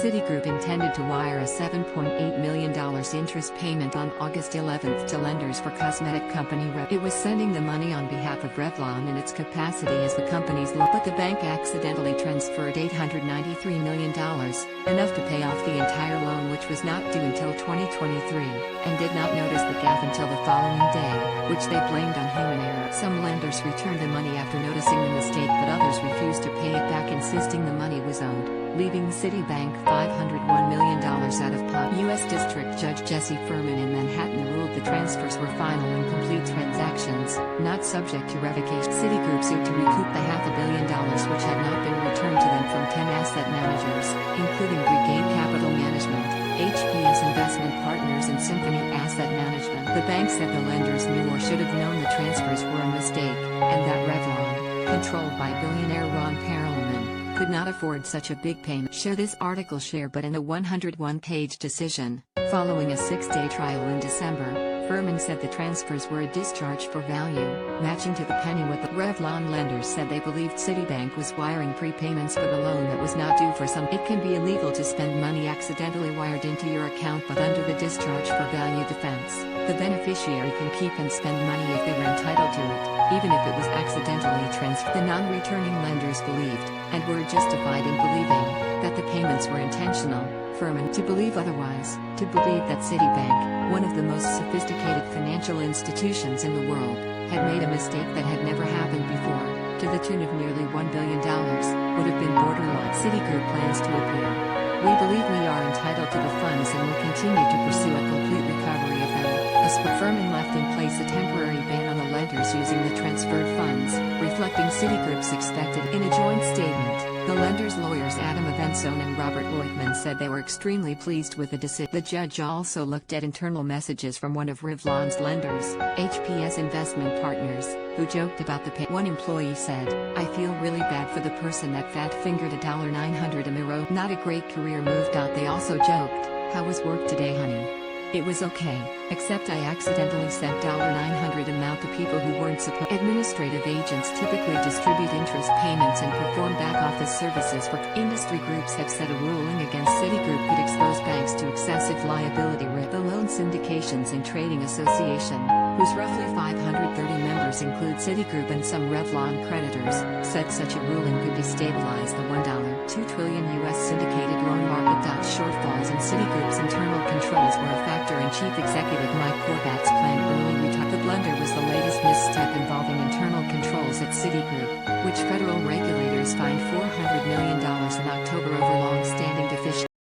Citigroup intended to wire a $7.8 million interest payment on August 11 to lenders for cosmetic company Revlon. It was sending the money on behalf of Revlon in its capacity as the company's loan, but the bank accidentally transferred $893 million, enough to pay off the entire loan, which was not due until 2023, and did not notice the gaffe until the following day, which they blamed on human error. Some lenders returned the money after noticing the mistake, but others refused to pay it back, insisting the money was owed, leaving Citibank $501 million out of pocket. U.S. District Judge Jesse Furman in Manhattan ruled the transfers were final and complete transactions, not subject to revocation. Citigroup sued to recoup the $500 million which had not been returned to them from 10 asset managers, including Regain Capital Management, HPS Investment Partners and Symphony Asset Management. The bank said the lenders knew or should have known the transfers were a mistake, and that Revlon, controlled by billionaire Ron Perelman, could not afford such a big payment. Share this article but in a 101-page decision, following a 6-day trial in December, Furman said the transfers were a discharge for value, matching to the penny what the Revlon lenders said they believed Citibank was wiring prepayments for the loan that was not due for some. It can be illegal to spend money accidentally wired into your account, but under the discharge for value defense, the beneficiary can keep and spend money if they were entitled to it, even if it was accidentally transferred. The non-returning lenders believed, and were justified in believing, that the payments were intentional. Furman to believe otherwise, to believe that Citibank, one of the most sophisticated financial institutions in the world, had made a mistake that had never happened before, to the tune of nearly $1 billion, would have been borderline. Citigroup plans to appeal. We believe we are entitled to the funds and will continue to pursue a complete recovery of them. Furman left in place a temporary ban on the lenders using the transferred funds, reflecting Citigroup's expected. In a joint statement, the lenders' lawyers Adam Avensone and Robert Leutman said they were extremely pleased with the decision. The judge also looked at internal messages from one of Revlon's lenders, HPS Investment Partners, who joked about the pay. One employee said, "I feel really bad for the person that fat-fingered $900 a mirror. Not a great career move." They also joked, "How was work today, honey? It was okay, except I accidentally sent $900 amount to people who weren't supposed." Administrative agents typically distribute interest payments and perform back-office services for industry groups have said a ruling against Citigroup could expose banks to excessive liability risk. The Loan Syndications and Trading Association, whose roughly 530 members include Citigroup and some Revlon creditors, said such a ruling could destabilize the $1.2 trillion U.S. syndicated loan market. Shortfalls in Citigroup's internal controls were a factor in Chief Executive Mike Corbat's planned early retirement. The blunder was the latest misstep involving internal controls at Citigroup, which federal regulators fined $400 million in October over long-standing deficiencies.